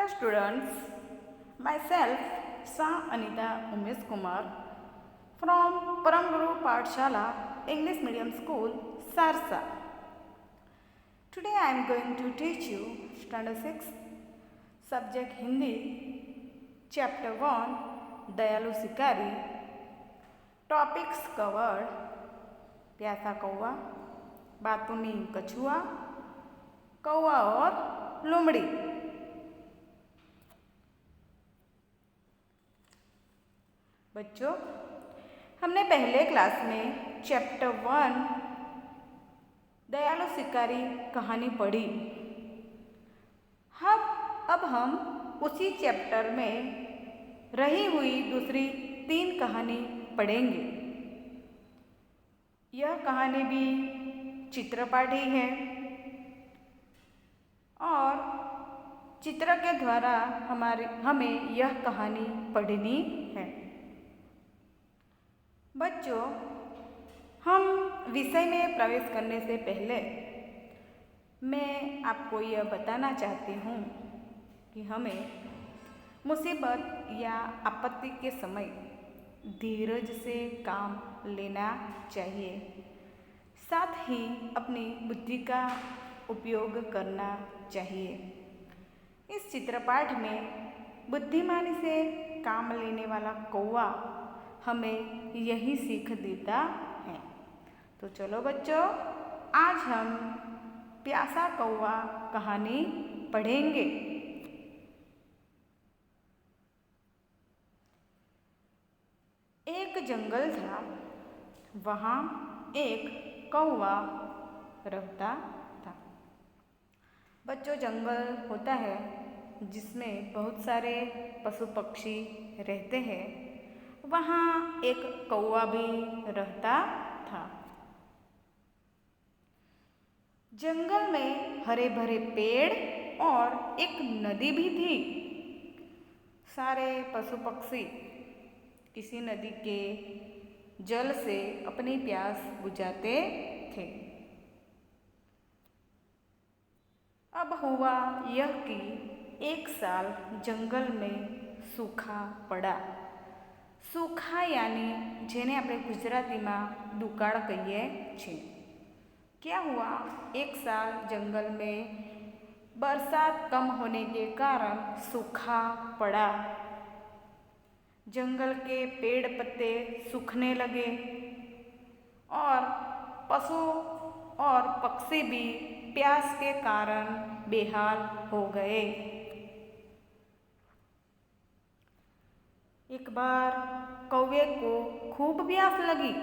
students, myself Sa Anita Umesh Kumar from Paramguru Pathshala English Medium School, Sarsa. Today I am going to teach you Standard 6, Subject Hindi, Chapter 1, Dayalu Sikari. Topics covered: प्यासा कौवा, बातूनी कछुआ, कौवा और लोमड़ी। बच्चों, हमने पहले class में चैप्टर 1 दयालु शिकारी कहानी पढ़ी। अब हम उसी चैप्टर में रही हुई दूसरी 3 कहानी पढ़ेंगे। यह कहानी भी चित्रपाठ ही है और चित्र के द्वारा हमें यह कहानी पढ़नी है। बच्चों, हम विषय में प्रवेश करने से पहले मैं आपको यह बताना चाहती हूँ कि हमें मुसीबत या आपत्ति के समय धीरज से काम लेना चाहिए, साथ ही अपनी बुद्धि का उपयोग करना चाहिए। इस चित्रपाठ में बुद्धिमानी से काम लेने वाला कौवा हमें यही सीख देता है। तो चलो बच्चों, आज हम प्यासा कौवा कहानी पढ़ेंगे। एक जंगल था, वहाँ एक कौवा रहता था। बच्चों, जंगल होता है जिसमें बहुत सारे पशु पक्षी रहते हैं। वहाँ एक कौवा भी रहता था। जंगल में हरे भरे पेड़ और एक नदी भी थी। सारे पशु पक्षी इसी नदी के जल से अपनी प्यास बुझाते थे। अब हुआ यह कि एक साल जंगल में सूखा पड़ा। सूखा यानी जेने આપણે ગુજરાતીમાં દુકાળ કહીએ છીએ। क्या हुआ, एक साल जंगल में बरसात कम होने के कारण सूखा पड़ा। जंगल के पेड़ पत्ते सूखने लगे और पशु और पक्षी भी प्यास के कारण बेहाल हो गए। एक बार कौवे को खूब प्यास लगी।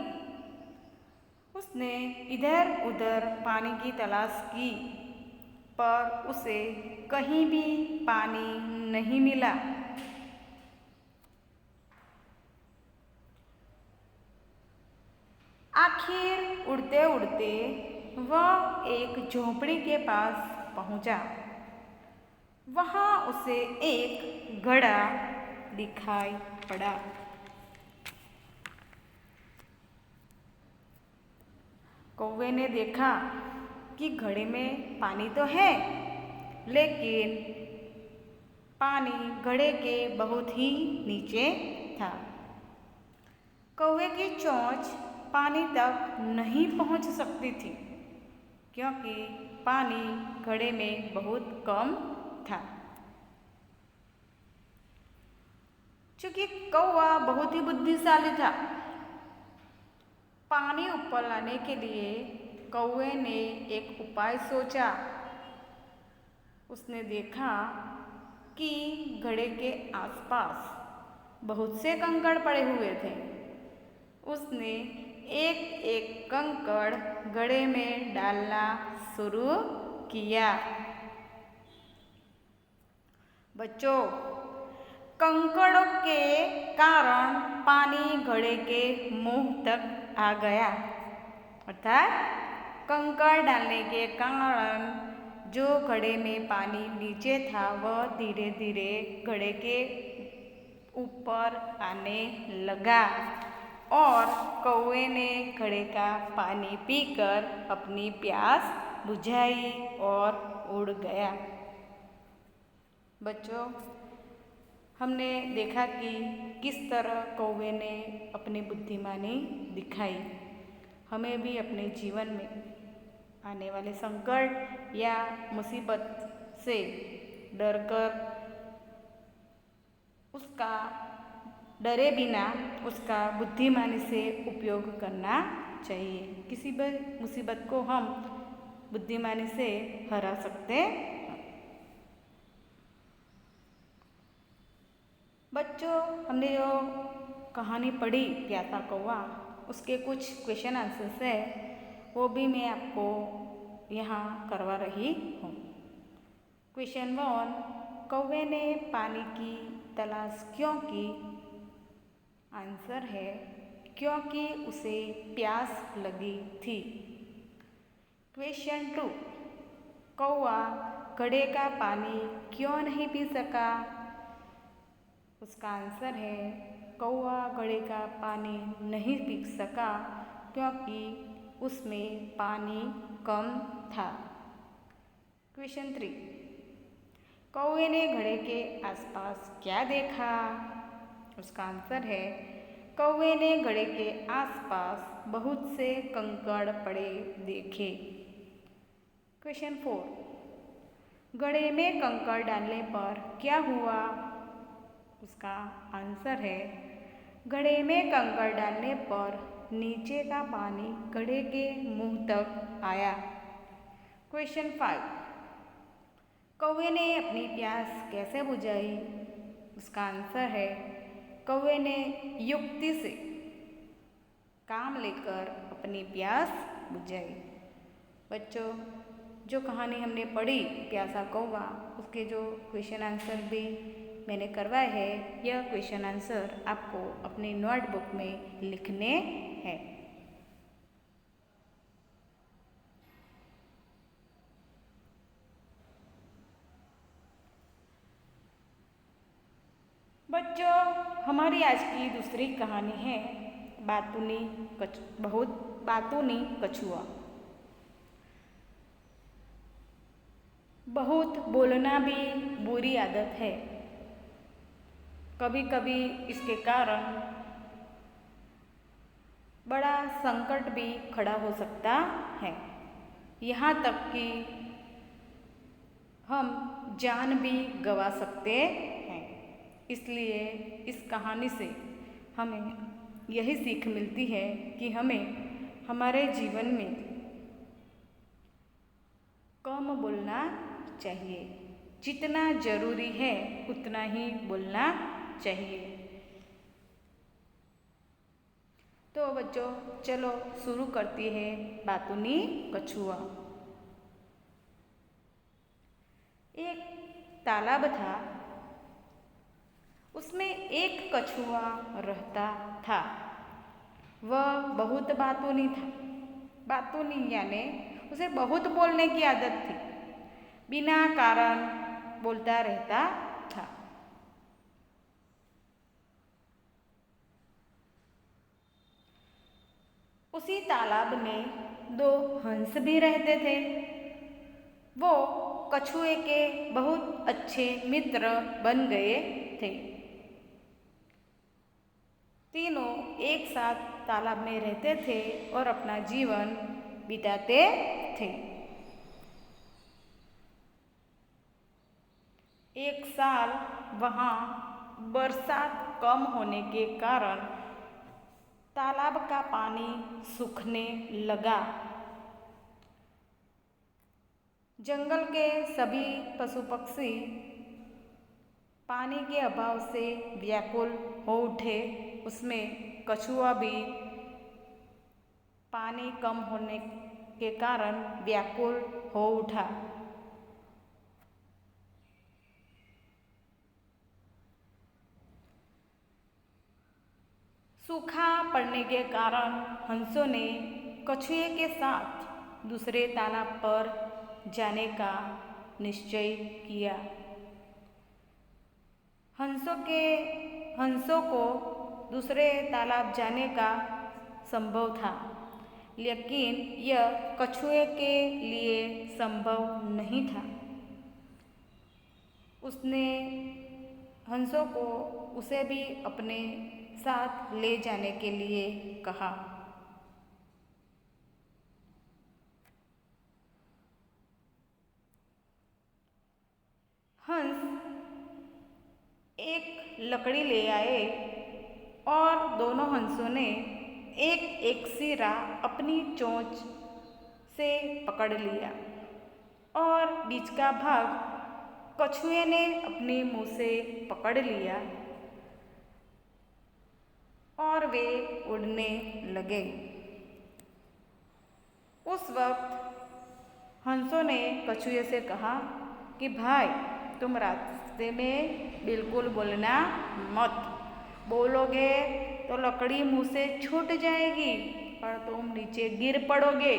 उसने इधर उधर पानी की तलाश की, पर उसे कहीं भी पानी नहीं मिला। आखिर उड़ते उड़ते वह एक झोंपड़ी के पास पहुंचा। वहां उसे एक घड़ा दिखाई पड़ा। कौवे ने देखा कि घड़े में पानी तो है, लेकिन पानी घड़े के बहुत ही नीचे था। कौवे की चोंच पानी तक नहीं पहुंच सकती थी, क्योंकि पानी घड़े में बहुत कम था। चूंकि कौवा बहुत ही बुद्धिशाली था, पानी ऊपर लाने के लिए कौवे ने एक उपाय सोचा। उसने देखा कि घड़े के आसपास बहुत से कंकड़ पड़े हुए थे। उसने एक एक कंकड़ घड़े में डालना शुरू किया। बच्चों, कंकड़ों के कारण पानी घड़े के मुंह तक आ गया। अर्थात कंकड़ डालने के कारण जो घड़े में पानी नीचे था वह धीरे धीरे घड़े के ऊपर आने लगा और कौवे ने घड़े का पानी पीकर अपनी प्यास बुझाई और उड़ गया। बच्चों, हमने देखा कि किस तरह कौवे ने अपनी बुद्धिमानी दिखाई। हमें भी अपने जीवन में आने वाले संकट या मुसीबत से डरकर उसका डरे बिना उसका बुद्धिमानी से उपयोग करना चाहिए। किसी भी मुसीबत को हम बुद्धिमानी से हरा सकते हैं। बच्चों, हमने जो कहानी पढ़ी प्यासा कौवा, उसके कुछ क्वेश्चन आंसर्स है, वो भी मैं आपको यहाँ करवा रही हूँ। क्वेश्चन 1, कौवे ने पानी की तलाश क्यों की? आंसर है क्योंकि उसे प्यास लगी थी। क्वेश्चन 2, कौवा घड़े का पानी क्यों नहीं पी सका? उसका आंसर है कौवा घड़े का पानी नहीं पी सका क्योंकि उसमें पानी कम था। क्वेश्चन 3, कौवे ने घड़े के आसपास क्या देखा? उसका आंसर है कौवे ने घड़े के आसपास बहुत से कंकड़ पड़े देखे। क्वेश्चन 4, घड़े में कंकड़ डालने पर क्या हुआ? उसका आंसर है घड़े में कंकड़ डालने पर नीचे का पानी घड़े के मुंह तक आया। क्वेश्चन 5, कौवे ने अपनी प्यास कैसे बुझाई? उसका आंसर है कौवे ने युक्ति से काम लेकर अपनी प्यास बुझाई। बच्चों, जो कहानी हमने पढ़ी प्यासा कौवा, उसके जो क्वेश्चन आंसर भी मैंने करवाए हैं, यह क्वेश्चन आंसर आपको अपनी नोटबुक में लिखने हैं। बच्चों, हमारी आज की दूसरी कहानी है बहुत बातूनी कछुआ। बहुत बोलना भी बुरी आदत है। कभी कभी इसके कारण बड़ा संकट भी खड़ा हो सकता है, यहाँ तक कि हम जान भी गंवा सकते हैं। इसलिए इस कहानी से हमें यही सीख मिलती है कि हमें हमारे जीवन में कम बोलना चाहिए। जितना जरूरी है उतना ही बोलना चाहिए। तो बच्चों, चलो शुरू करती है बातूनी कछुआ। एक तालाब था, उसमें एक कछुआ रहता था। वह बहुत बातूनी था। बातूनी यानी उसे बहुत बोलने की आदत थी, बिना कारण बोलता रहता था। उसी तालाब में 2 हंस भी रहते थे। वो कछुए के बहुत अच्छे मित्र बन गए थे। तीनों एक साथ तालाब में रहते थे और अपना जीवन बिताते थे। एक साल वहाँ बरसात कम होने के कारण तालाब का पानी सूखने लगा। जंगल के सभी पशु पक्षी पानी के अभाव से व्याकुल हो उठे। उसमें कछुआ भी पानी कम होने के कारण व्याकुल हो उठा। सूखा पड़ने के कारण हंसों ने कछुए के साथ दूसरे तालाब पर जाने का निश्चय किया। हंसों को दूसरे तालाब जाने का संभव था, लेकिन यह कछुए के लिए संभव नहीं था। उसने हंसों को उसे भी अपने साथ ले जाने के लिए कहा। हंस एक लकड़ी ले आए और दोनों हंसों ने एक एक सिरा अपनी चोंच से पकड़ लिया और बीच का भाग कछुए ने अपने मुंह से पकड़ लिया और वे उड़ने लगे। उस वक्त हंसों ने कछुए से कहा कि भाई, तुम रास्ते में बिल्कुल बोलना मत। बोलोगे तो लकड़ी मुंह से छूट जाएगी और तुम नीचे गिर पड़ोगे।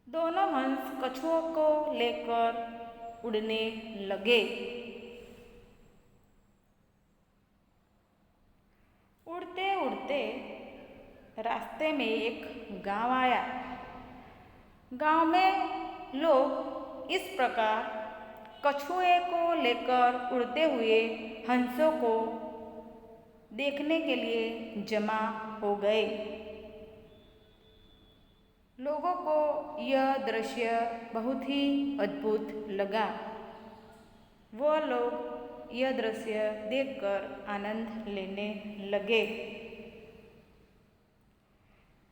दोनों हंस कछुओं को लेकर उड़ने लगे। उड़ते उड़ते रास्ते में एक गांव आया। गांव में लोग इस प्रकार कछुए को लेकर उड़ते हुए हंसों को देखने के लिए जमा हो गए। लोगों को यह दृश्य बहुत ही अद्भुत लगा। वह लोग यह दृश्य देखकर आनंद लेने लगे।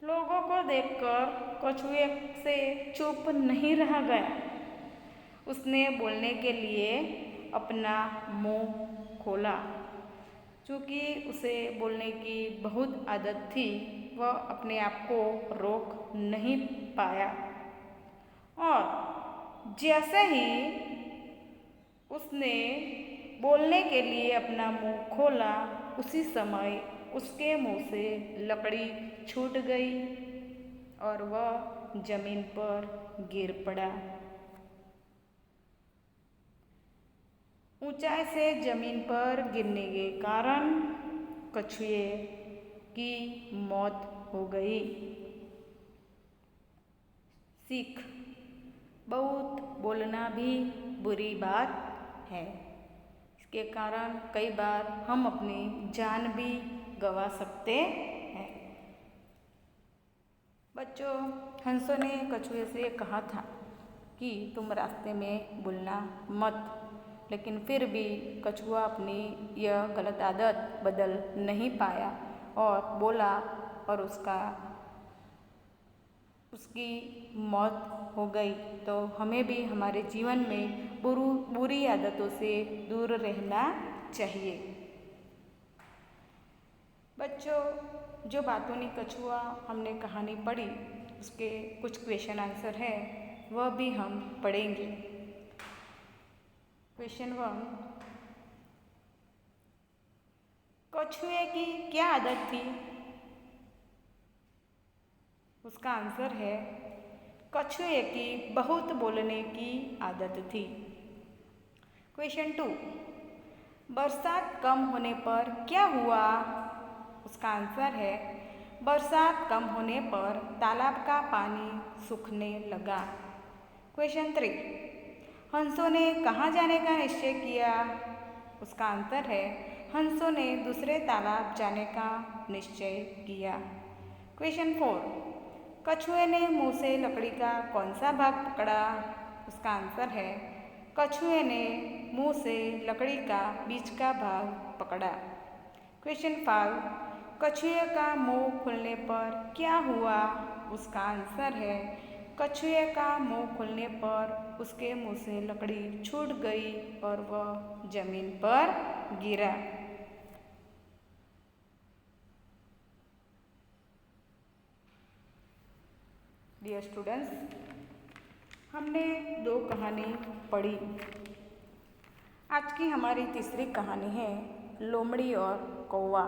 लोगों को देखकर कछुए से चुप नहीं रह गया। उसने बोलने के लिए अपना मुंह खोला। चूँकि उसे बोलने की बहुत आदत थी, वह अपने आप को रोक नहीं पाया और जैसे ही उसने बोलने के लिए अपना मुंह खोला, उसी समय उसके मुंह से लकड़ी छूट गई और वह जमीन पर गिर पड़ा। ऊंचाई से जमीन पर गिरने के कारण कछुए की मौत हो गई। सीख: बहुत बोलना भी बुरी बात है। इसके कारण कई बार हम अपनी जान भी गंवा सकते हैं। बच्चों, हंसों ने कछुए से कहा था कि तुम रास्ते में बोलना मत, लेकिन फिर भी कछुआ अपनी यह गलत आदत बदल नहीं पाया और बोला और उसकी मौत हो गई। तो हमें भी हमारे जीवन में बुरी आदतों से दूर रहना चाहिए। बच्चों, जो बातूनी कछुआ हमने कहानी पढ़ी, उसके कुछ क्वेश्चन आंसर है, वह भी हम पढ़ेंगे। क्वेश्चन 1, कछुए की क्या आदत थी? उसका आंसर है, कछुए की बहुत बोलने की आदत थी। क्वेश्चन 2, बरसात कम होने पर क्या हुआ? उसका आंसर है, बरसात कम होने पर तालाब का पानी सूखने लगा। क्वेश्चन 3, हंसों ने कहाँ जाने का निश्चय किया? उसका आंसर है, हंसों ने दूसरे तालाब जाने का निश्चय किया। क्वेश्चन 4, कछुए ने मुंह से लकड़ी का कौन सा भाग पकड़ा? उसका आंसर है, कछुए ने मुंह से लकड़ी का बीच का भाग पकड़ा। क्वेश्चन 5, कछुए का मुंह खुलने पर क्या हुआ? उसका आंसर है, कछुए का मुंह खुलने पर उसके मुंह से लकड़ी छूट गई और वह जमीन पर गिरा। डियर स्टूडेंट्स, हमने 2 कहानी पढ़ी। आज की हमारी तीसरी कहानी है लोमड़ी और कौवा।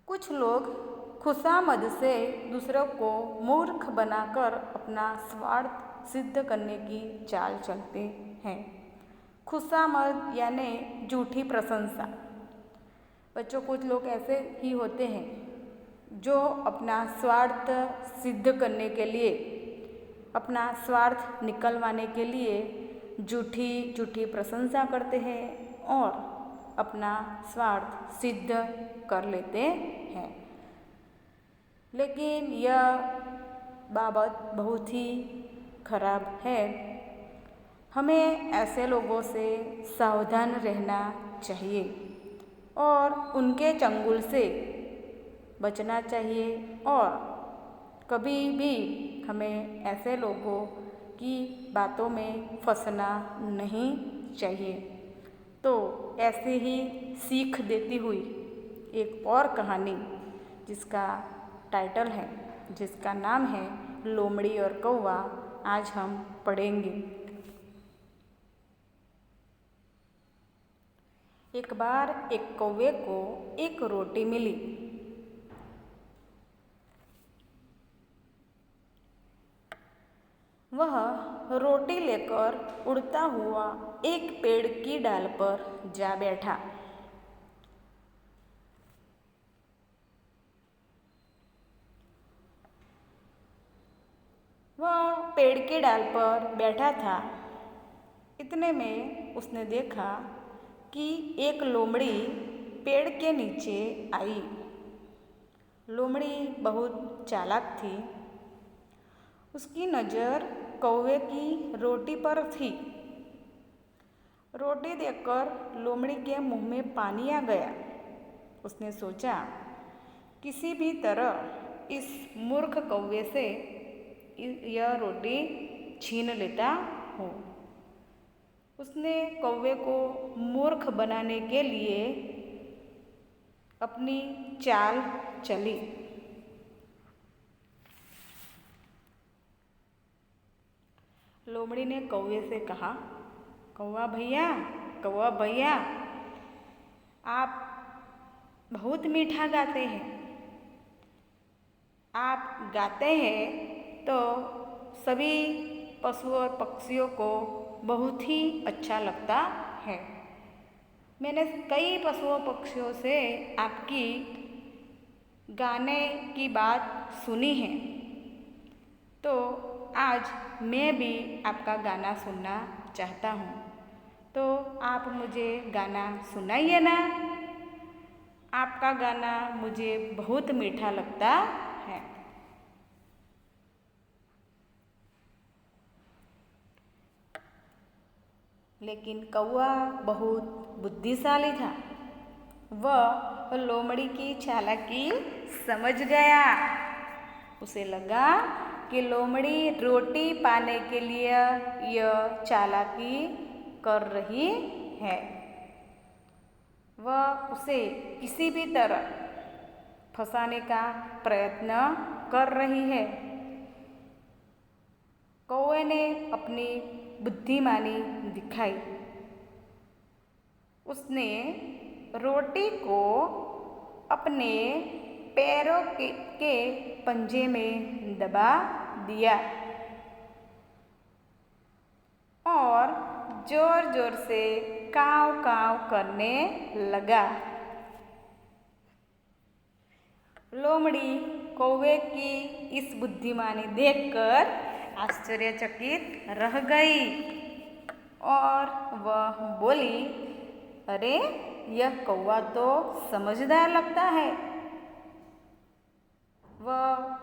कुछ लोग खुशामद से दूसरों को मूर्ख बनाकर अपना स्वार्थ सिद्ध करने की चाल चलते हैं। खुशामद यानी झूठी प्रशंसा। बच्चों, कुछ लोग ऐसे ही होते हैं जो अपना स्वार्थ सिद्ध करने के लिए, अपना स्वार्थ निकलवाने के लिए झूठी झूठी प्रशंसा करते हैं और अपना स्वार्थ सिद्ध कर लेते हैं। लेकिन यह बाबत बहुत ही खराब है। हमें ऐसे लोगों से सावधान रहना चाहिए और उनके चंगुल से बचना चाहिए और कभी भी हमें ऐसे लोगों की बातों में फंसना नहीं चाहिए। तो ऐसे ही सीख देती हुई एक और कहानी जिसका टाइटल है, जिसका नाम है लोमड़ी और कौवा, आज हम पढ़ेंगे। एक बार एक कौवे को एक रोटी मिली। वह रोटी लेकर उड़ता हुआ एक पेड़ की डाल पर जा बैठा। वह पेड़ की डाल पर बैठा था। इतने में उसने देखा कि एक लोमड़ी पेड़ के नीचे आई। लोमड़ी बहुत चालाक थी। उसकी नज़र कौवे की रोटी पर थी। रोटी देखकर लोमड़ी के मुंह में पानी आ गया। उसने सोचा, किसी भी तरह इस मूर्ख कौवे से यह रोटी छीन लेता हूँ। उसने कौवे को मूर्ख बनाने के लिए अपनी चाल चली। लोमड़ी ने कौवे से कहा, कौवा भैया, आप बहुत मीठा गाते हैं। आप गाते हैं तो सभी पशु और पक्षियों को बहुत ही अच्छा लगता है। मैंने कई पशुओं पक्षियों से आपकी गाने की बात सुनी है, तो आज मैं भी आपका गाना सुनना चाहता हूँ। तो आप मुझे गाना सुनाइए ना। आपका गाना मुझे बहुत मीठा लगता है। लेकिन कौवा बहुत बुद्धिशाली था। वह लोमड़ी की चालाकी समझ गया। उसे लगा कि लोमड़ी रोटी पाने के लिए यह चालाकी कर रही है। वह उसे किसी भी तरह फंसाने का प्रयत्न कर रही है। कौवे ने अपनी बुद्धिमानी दिखाई। उसने रोटी को अपने पैरों के पंजे में दबा दिया और जोर जोर से काव काव करने लगा। लोमड़ी कौवे की इस बुद्धिमानी देखकर आश्चर्यचकित रह गई और वह बोली, अरे यह कौवा तो समझदार लगता है। वह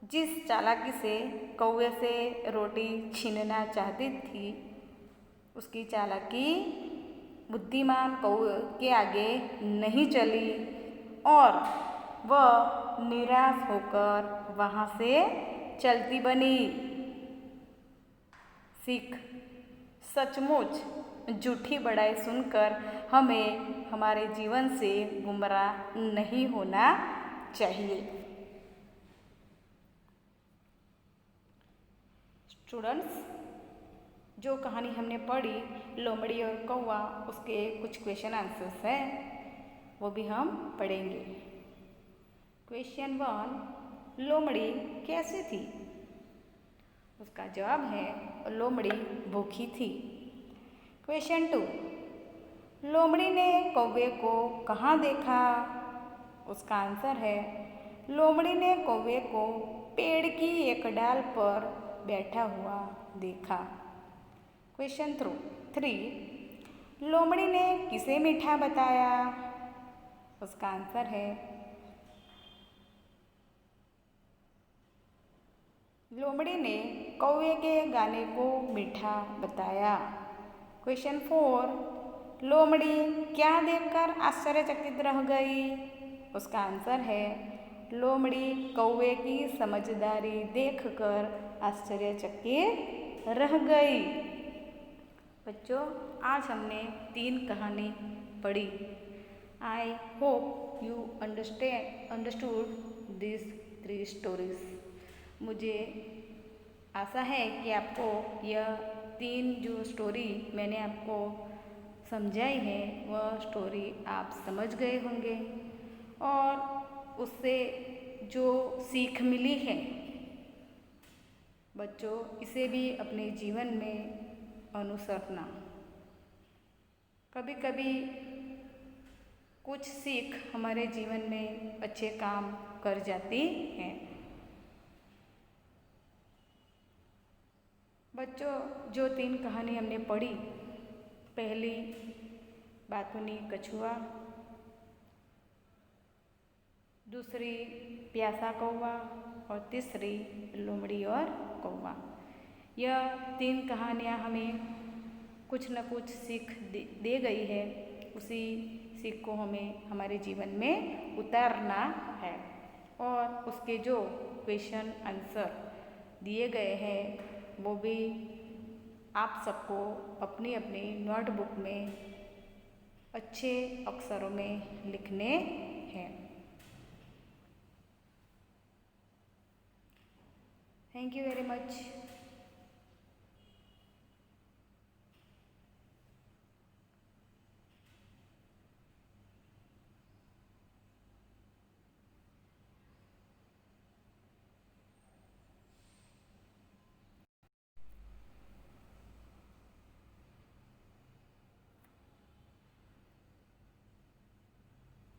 जिस चालाकी से कौवे से रोटी छीनना चाहती थी, उसकी चालाकी बुद्धिमान कौवे के आगे नहीं चली और वह निराश होकर वहाँ से चलती बनी। सीख, सचमुच झूठी बड़ाई सुनकर हमें हमारे जीवन से गुमराह नहीं होना चाहिए। स्टूडेंट्स, जो कहानी हमने पढ़ी लोमड़ी और कौवा, उसके कुछ क्वेश्चन आंसर्स हैं, वो भी हम पढ़ेंगे। क्वेश्चन 1, लोमड़ी कैसी थी? उसका जवाब है लोमड़ी भूखी थी। क्वेश्चन 2, लोमड़ी ने कौवे को कहाँ देखा? उसका आंसर है लोमड़ी ने कौवे को पेड़ की एक डाल पर बैठा हुआ देखा। क्वेश्चन 3, लोमड़ी ने किसे मीठा बताया? उसका आंसर है लोमड़ी ने कौवे के गाने को मीठा बताया। क्वेश्चन 4, लोमड़ी क्या देखकर आश्चर्यचकित रह गई? उसका आंसर है लोमड़ी कौवे की समझदारी देखकर आश्चर्यचकित रह गई। बच्चों, आज हमने 3 कहानी पढ़ी। I hope you understood this 3 stories. मुझे आशा है कि आपको यह 3 जो स्टोरी मैंने आपको समझाई है वह स्टोरी आप समझ गए होंगे और उससे जो सीख मिली है बच्चों, इसे भी अपने जीवन में अनुसरना। कभी कभी कुछ सीख हमारे जीवन में अच्छे काम कर जाती हैं। बच्चों, जो 3 कहानी हमने पढ़ी, पहली बातूनी कछुआ, दूसरी प्यासा कौवा और तीसरी लोमड़ी और कौवा। यह 3 कहानियाँ हमें कुछ न कुछ सीख दे गई है। उसी सीख को हमें हमारे जीवन में उतारना है और उसके जो क्वेश्चन आंसर दिए गए हैं वो भी आप सबको अपनी अपनी नोटबुक में अच्छे अक्षरों में लिखने हैं। Thank you very much.